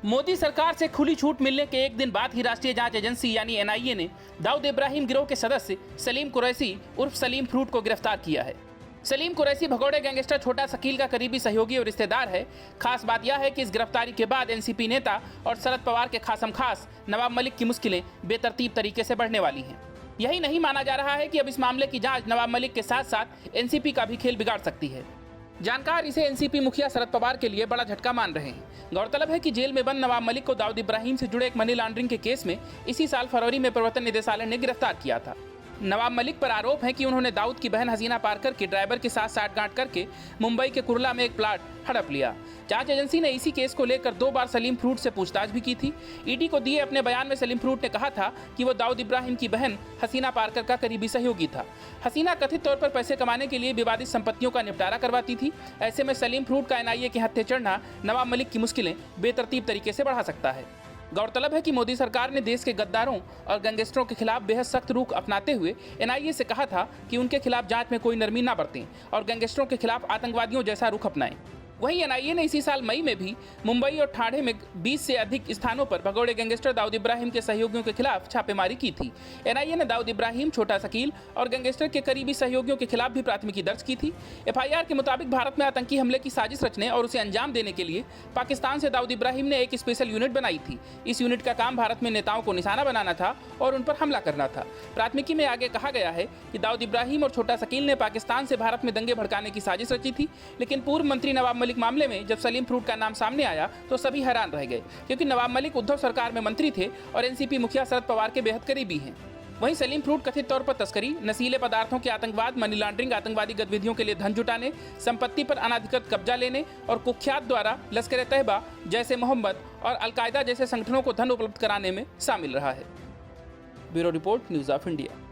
मोदी सरकार से खुली छूट मिलने के एक दिन बाद ही राष्ट्रीय जांच एजेंसी यानी एनआईए ने दाऊद इब्राहिम गिरोह के सदस्य सलीम कुरैशी उर्फ सलीम फ्रूट को गिरफ्तार किया है। सलीम कुरैशी भगोड़े गैंगस्टर छोटा शकील का करीबी सहयोगी और रिश्तेदार है। खास बात यह है कि इस गिरफ्तारी के बाद एनसीपी नेता और शरद पवार के खासमखास नवाब मलिक की मुश्किलें बेतरतीब तरीके से बढ़ने वाली हैं। यही नहीं माना जा रहा है कि अब इस मामले की जांच नवाब मलिक के साथ साथ एनसीपी का भी खेल बिगाड़ सकती है। जानकार इसे एनसीपी मुखिया शरद पवार के लिए बड़ा झटका मान रहे हैं। गौरतलब है कि जेल में बंद नवाब मलिक को दाऊद इब्राहिम से जुड़े एक मनी लॉन्ड्रिंग के केस में इसी साल फरवरी में प्रवर्तन निदेशालय ने गिरफ्तार किया था। नवाब मलिक पर आरोप है कि उन्होंने दाऊद की बहन हसीना पारकर के ड्राइवर के साथ साठगांठ करके मुंबई के कुर्ला में एक प्लाट हड़प लिया। जांच एजेंसी ने इसी केस को लेकर 2 बार सलीम फ्रूट से पूछताछ भी की थी। ईडी को दिए अपने बयान में सलीम फ्रूट ने कहा था कि वो दाऊद इब्राहिम की बहन हसीना पारकर का करीबी सहयोगी था। हसीना कथित तौर पर पैसे कमाने के लिए विवादित संपत्तियों का निपटारा करवाती थी। ऐसे में सलीम फ्रूट का एनआईए के हत्थे चढ़ना नवाब मलिक की मुश्किलें बेतरतीब तरीके से बढ़ा सकता है। गौरतलब है कि मोदी सरकार ने देश के गद्दारों और गैंगस्टरों के खिलाफ बेहद सख्त रुख अपनाते हुए एनआईए से कहा था कि उनके खिलाफ जांच में कोई नरमी न बरतें और गैंगस्टरों के खिलाफ आतंकवादियों जैसा रुख अपनाएं। वहीं एनआईए ने इसी साल मई में भी मुंबई और ठाणे में 20 से अधिक स्थानों पर भगोड़े गैंगस्टर दाऊद इब्राहिम के सहयोगियों के खिलाफ छापेमारी की थी। एनआईए ने दाऊद इब्राहिम, छोटा शकील और गैंगस्टर के करीबी सहयोगियों के खिलाफ भी प्राथमिकी दर्ज की थी। एफआईआर के मुताबिक भारत में आतंकी हमले की साजिश रचने और उसे अंजाम देने के लिए पाकिस्तान से दाऊद इब्राहिम ने एक स्पेशल यूनिट बनाई थी। इस यूनिट का काम भारत में नेताओं को निशाना बनाना था और उन पर हमला करना था। प्राथमिकी में आगे कहा गया है कि दाऊद इब्राहिम और छोटा शकील ने पाकिस्तान से भारत में दंगे भड़काने की साजिश रची थी। लेकिन पूर्व मंत्री नवाब मलिक मामले में जब सलीम फ्रूट का नाम सामने आया तो सभी हैरान रह गए, क्योंकि नवाब मलिक उद्धव सरकार में मंत्री थे और एनसीपी मुखिया शरद पवार के बेहद करीबी हैं। वहीं सलीम फ्रूट कथित तौर पर तस्करी, नशीले पदार्थों के आतंकवाद, मनी लॉन्ड्रिंग, आतंकवादी गतिविधियों के लिए धन जुटाने, संपत्ति पर अनाधिकृत कब्जा लेने और कुख्यात द्वारा लश्कर तैयबा, जैसे मोहम्मद और अलकायदा जैसे संगठनों को धन उपलब्ध कराने में शामिल रहा है। Bureau report, news of India.